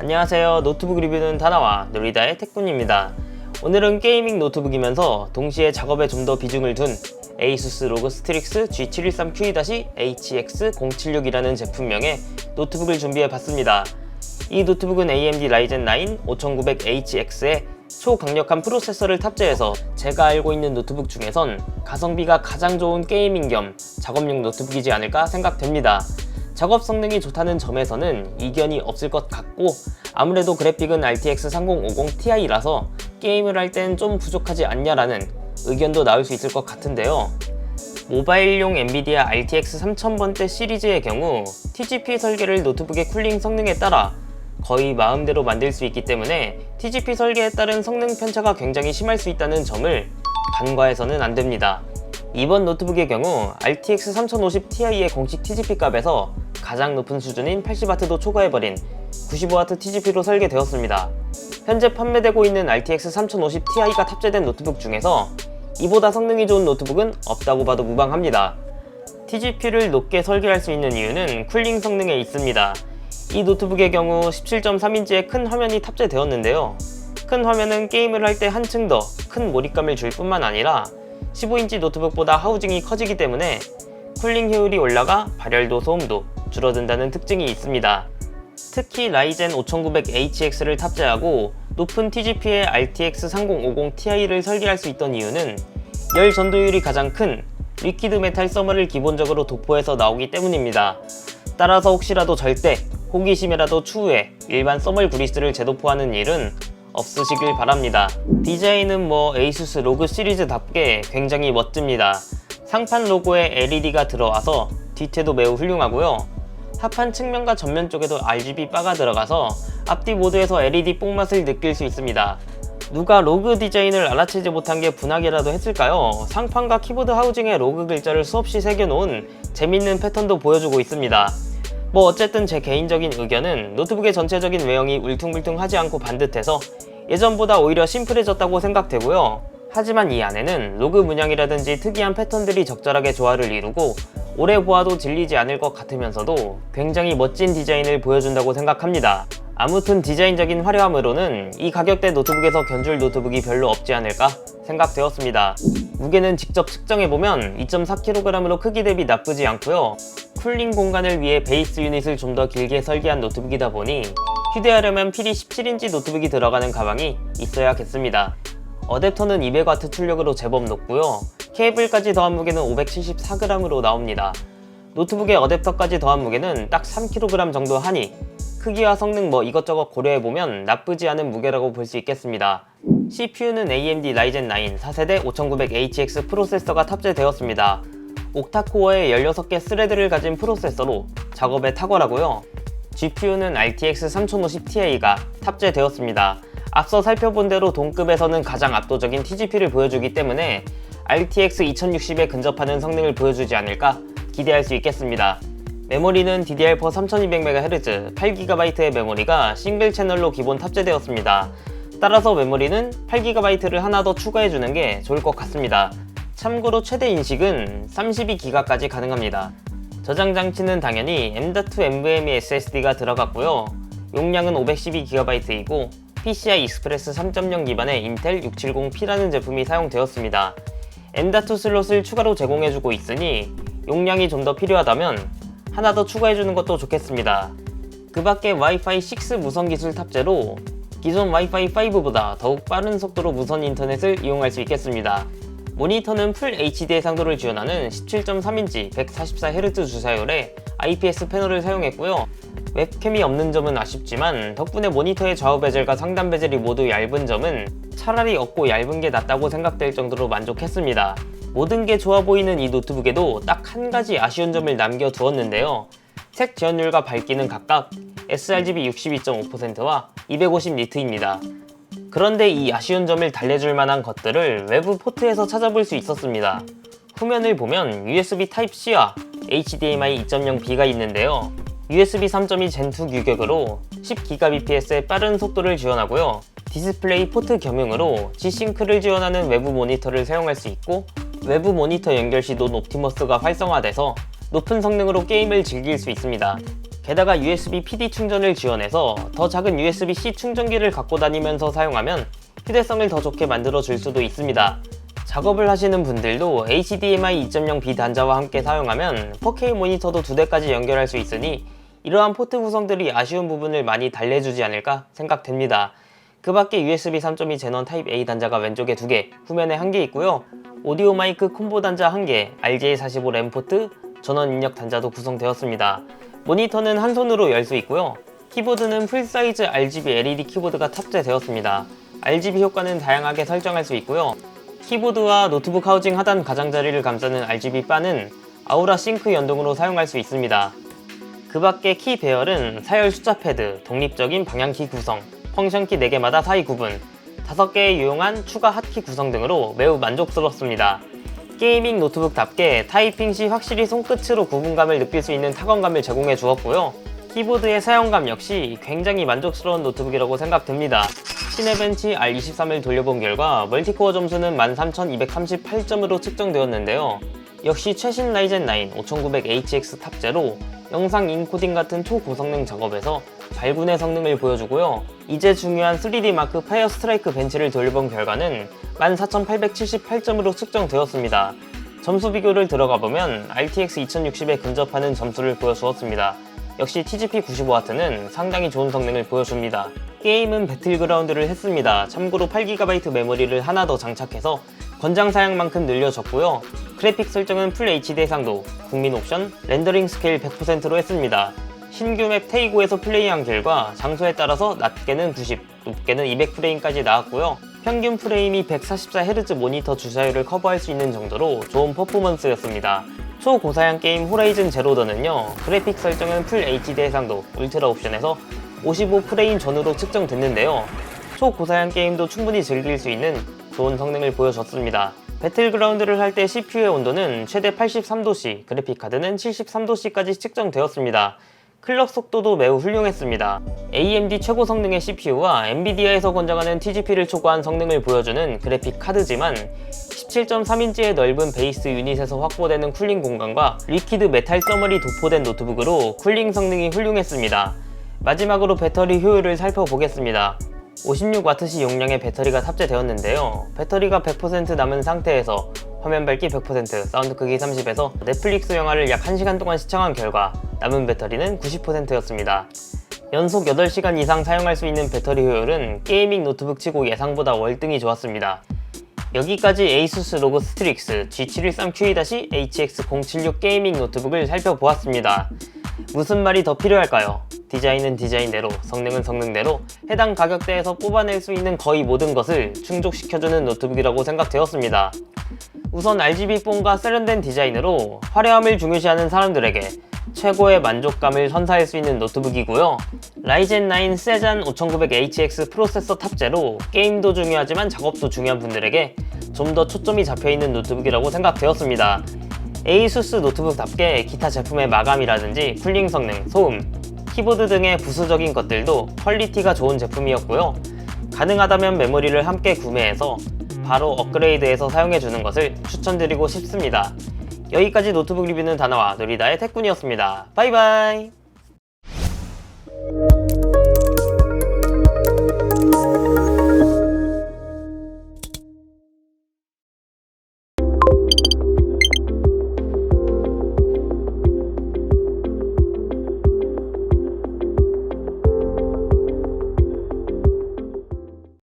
안녕하세요. 노트북 리뷰는 다나와 놀이다의 태군입니다. 오늘은 게이밍 노트북이면서 동시에 작업에 좀 더 비중을 둔 ASUS ROG Strix G713QE-HX076이라는 제품명의 노트북을 준비해봤습니다. 이 노트북은 AMD Ryzen 9 5900HX에 초강력한 프로세서를 탑재해서 제가 알고 있는 노트북 중에선 가성비가 가장 좋은 게이밍 겸 작업용 노트북이지 않을까 생각됩니다. 작업 성능이 좋다는 점에서는 이견이 없을 것 같고, 아무래도 그래픽은 RTX 3050 Ti라서 게임을 할 땐 좀 부족하지 않냐라는 의견도 나올 수 있을 것 같은데요. 모바일용 엔비디아 RTX 3000번대 시리즈의 경우 TGP 설계를 노트북의 쿨링 성능에 따라 거의 마음대로 만들 수 있기 때문에 TGP 설계에 따른 성능 편차가 굉장히 심할 수 있다는 점을 간과해서는 안 됩니다. 이번 노트북의 경우 RTX 3050 Ti의 공식 TGP 값에서 가장 높은 수준인 80W도 초과해버린 95W TGP로 설계되었습니다. 현재 판매되고 있는 RTX 3050 Ti가 탑재된 노트북 중에서 이보다 성능이 좋은 노트북은 없다고 봐도 무방합니다. TGP를 높게 설계할 수 있는 이유는 쿨링 성능에 있습니다. 이 노트북의 경우 17.3인치의 큰 화면이 탑재되었는데요. 큰 화면은 게임을 할 때 한층 더 큰 몰입감을 줄 뿐만 아니라 15인치 노트북보다 하우징이 커지기 때문에 쿨링 효율이 올라가 발열도 소음도 줄어든다는 특징이 있습니다. 특히 Ryzen 5900HX를 탑재하고 높은 TGP의 RTX 3050 Ti를 설계할 수 있던 이유는 열 전도율이 가장 큰 리퀴드 메탈 서머를 기본적으로 도포해서 나오기 때문입니다. 따라서 혹시라도 절대 호기심이라도 추후에 일반 서멀 그리스를 재도포하는 일은 없으시길 바랍니다. 디자인은 ASUS ROG 시리즈답게 굉장히 멋집니다. 상판 로고에 LED가 들어와서 뒤태도 매우 훌륭하고요. 하판 측면과 전면 쪽에도 RGB 바가 들어가서 앞뒤 모두에서 LED 뽕맛을 느낄 수 있습니다. 누가 로그 디자인을 알아채지 못한 게 분하게라도 했을까요? 상판과 키보드 하우징에 로그 글자를 수없이 새겨놓은 재밌는 패턴도 보여주고 있습니다. 어쨌든 제 개인적인 의견은 노트북의 전체적인 외형이 울퉁불퉁하지 않고 반듯해서 예전보다 오히려 심플해졌다고 생각되고요. 하지만 이 안에는 로그 문양이라든지 특이한 패턴들이 적절하게 조화를 이루고 오래 보아도 질리지 않을 것 같으면서도 굉장히 멋진 디자인을 보여준다고 생각합니다. 아무튼 디자인적인 화려함으로는 이 가격대 노트북에서 견줄 노트북이 별로 없지 않을까 생각되었습니다. 무게는 직접 측정해보면 2.4kg으로 크기 대비 나쁘지 않고요. 쿨링 공간을 위해 베이스 유닛을 좀 더 길게 설계한 노트북이다 보니 휴대하려면 필히 17인치 노트북이 들어가는 가방이 있어야겠습니다. 어댑터는 200W 출력으로 제법 높고요. 케이블까지 더한 무게는 574g으로 나옵니다. 노트북의 어댑터까지 더한 무게는 딱 3kg 정도 하니 크기와 성능 이것저것 고려해보면 나쁘지 않은 무게라고 볼 수 있겠습니다. CPU는 AMD Ryzen 9 4세대 5900HX 프로세서가 탑재되었습니다. 옥타코어의 16개 스레드를 가진 프로세서로 작업에 탁월하고요. GPU는 RTX 3050 Ti가 탑재되었습니다. 앞서 살펴본 대로 동급에서는 가장 압도적인 TGP를 보여주기 때문에 RTX 2060에 근접하는 성능을 보여주지 않을까 기대할 수 있겠습니다. 메모리는 DDR4 3200MHz 8GB의 메모리가 싱글 채널로 기본 탑재되었습니다. 따라서 메모리는 8GB를 하나 더 추가해주는 게 좋을 것 같습니다. 참고로 최대 인식은 32GB까지 가능합니다. 저장 장치는 당연히 M.2 NVMe SSD가 들어갔고요. 용량은 512GB이고 PCI Express 3.0 기반의 인텔 670P라는 제품이 사용되었습니다. M.2 슬롯을 추가로 제공해주고 있으니 용량이 좀 더 필요하다면 하나 더 추가해주는 것도 좋겠습니다. 그 밖에 와이파이 6 무선 기술 탑재로 기존 와이파이 5보다 더욱 빠른 속도로 무선 인터넷을 이용할 수 있겠습니다. 모니터는 풀 HD 해상도를 지원하는 17.3인치 144Hz 주사율의 IPS 패널을 사용했고요. 웹캠이 없는 점은 아쉽지만 덕분에 모니터의 좌우 베젤과 상단 베젤이 모두 얇은 점은 차라리 없고 얇은 게 낫다고 생각될 정도로 만족했습니다. 모든 게 좋아 보이는 이 노트북에도 딱 한 가지 아쉬운 점을 남겨두었는데요. 색 지원율과 밝기는 각각 sRGB 62.5%와 250니트입니다. 그런데 이 아쉬운 점을 달래줄 만한 것들을 외부 포트에서 찾아볼 수 있었습니다. 후면을 보면 USB Type-C와 HDMI 2.0B가 있는데요. USB 3.2 Gen2 규격으로 10GBps의 빠른 속도를 지원하고요. 디스플레이 포트 겸용으로 G-Sync를 지원하는 외부 모니터를 사용할 수 있고, 외부 모니터 연결 시 논 옵티머스가 활성화돼서 높은 성능으로 게임을 즐길 수 있습니다. 게다가 USB PD 충전을 지원해서 더 작은 USB-C 충전기를 갖고 다니면서 사용하면 휴대성을 더 좋게 만들어줄 수도 있습니다. 작업을 하시는 분들도 HDMI 2.0 비단자와 함께 사용하면 4K 모니터도 2대까지 연결할 수 있으니 이러한 포트 구성들이 아쉬운 부분을 많이 달래주지 않을까 생각됩니다. 그 밖에 USB 3.2 제넌 타입 A 단자가 왼쪽에 2개, 후면에 1개 있고요. 오디오 마이크 콤보 단자 1개, RJ45 램 포트, 전원 입력 단자도 구성되었습니다. 모니터는 한 손으로 열 수 있고요. 키보드는 풀사이즈 RGB LED 키보드가 탑재되었습니다. RGB 효과는 다양하게 설정할 수 있고요. 키보드와 노트북 하우징 하단 가장자리를 감싸는 RGB 바는 아우라 싱크 연동으로 사용할 수 있습니다. 그 밖에 키 배열은 사열 숫자 패드, 독립적인 방향키 구성, 펑션키 4개마다 사이 구분, 5개의 유용한 추가 핫키 구성 등으로 매우 만족스럽습니다. 게이밍 노트북답게 타이핑 시 확실히 손끝으로 구분감을 느낄 수 있는 타건감을 제공해 주었고요. 키보드의 사용감 역시 굉장히 만족스러운 노트북이라고 생각됩니다. 시네벤치 R23을 돌려본 결과 멀티코어 점수는 13238점으로 측정되었는데요. 역시 최신 라이젠 9 5900HX 탑재로 영상 인코딩 같은 초고성능 작업에서 발군의 성능을 보여주고요. 이제 중요한 3D 마크 파이어 스트라이크 벤치를 돌려본 결과는 14878점으로 측정되었습니다. 점수 비교를 들어가보면 RTX 2060에 근접하는 점수를 보여주었습니다. 역시 TGP 95W는 상당히 좋은 성능을 보여줍니다. 게임은 배틀그라운드를 했습니다. 참고로 8GB 메모리를 하나 더 장착해서 권장 사양만큼 늘려줬고요. 그래픽 설정은 풀 HD 해상도, 국민 옵션, 렌더링 스케일 100%로 했습니다. 신규 맵 테이고에서 플레이한 결과 장소에 따라서 낮게는 90, 높게는 200프레임까지 나왔고요. 평균 프레임이 144Hz 모니터 주사율을 커버할 수 있는 정도로 좋은 퍼포먼스였습니다. 초고사양 게임 호라이즌 제로던은요, 그래픽 설정은 풀 HD 해상도, 울트라 옵션에서 55프레임 전후로 측정됐는데요. 초고사양 게임도 충분히 즐길 수 있는 좋은 성능을 보여줬습니다. 배틀그라운드를 할 때 CPU의 온도는 최대 83도씨, 그래픽카드는 73도씨까지 측정되었습니다. 클럭 속도도 매우 훌륭했습니다. AMD 최고 성능의 CPU와 엔비디아에서 권장하는 TGP를 초과한 성능을 보여주는 그래픽 카드지만 17.3인치의 넓은 베이스 유닛에서 확보되는 쿨링 공간과 리퀴드 메탈 서머리 도포된 노트북으로 쿨링 성능이 훌륭했습니다. 마지막으로 배터리 효율을 살펴보겠습니다. 56Wh 용량의 배터리가 탑재되었는데요. 배터리가 100% 남은 상태에서 화면 밝기 100%, 사운드 크기 30에서 넷플릭스 영화를 약 1시간 동안 시청한 결과 남은 배터리는 90%였습니다. 연속 8시간 이상 사용할 수 있는 배터리 효율은 게이밍 노트북 치고 예상보다 월등히 좋았습니다. 여기까지 ASUS ROG Strix G713QE-HX076 게이밍 노트북을 살펴보았습니다. 무슨 말이 더 필요할까요? 디자인은 디자인대로, 성능은 성능대로 해당 가격대에서 뽑아낼 수 있는 거의 모든 것을 충족시켜주는 노트북이라고 생각되었습니다. 우선 RGB폰과 세련된 디자인으로 화려함을 중요시하는 사람들에게 최고의 만족감을 선사할 수 있는 노트북이고요. 라이젠 9 세잔 5900HX 프로세서 탑재로 게임도 중요하지만 작업도 중요한 분들에게 좀 더 초점이 잡혀있는 노트북이라고 생각되었습니다. ASUS 노트북답게 기타 제품의 마감이라든지 쿨링 성능, 소음, 키보드 등의 부수적인 것들도 퀄리티가 좋은 제품이었고요. 가능하다면 메모리를 함께 구매해서 바로 업그레이드해서 사용해주는 것을 추천드리고 싶습니다. 여기까지 노트북 리뷰는 다나와 누리다의 태군이었습니다. 바이바이.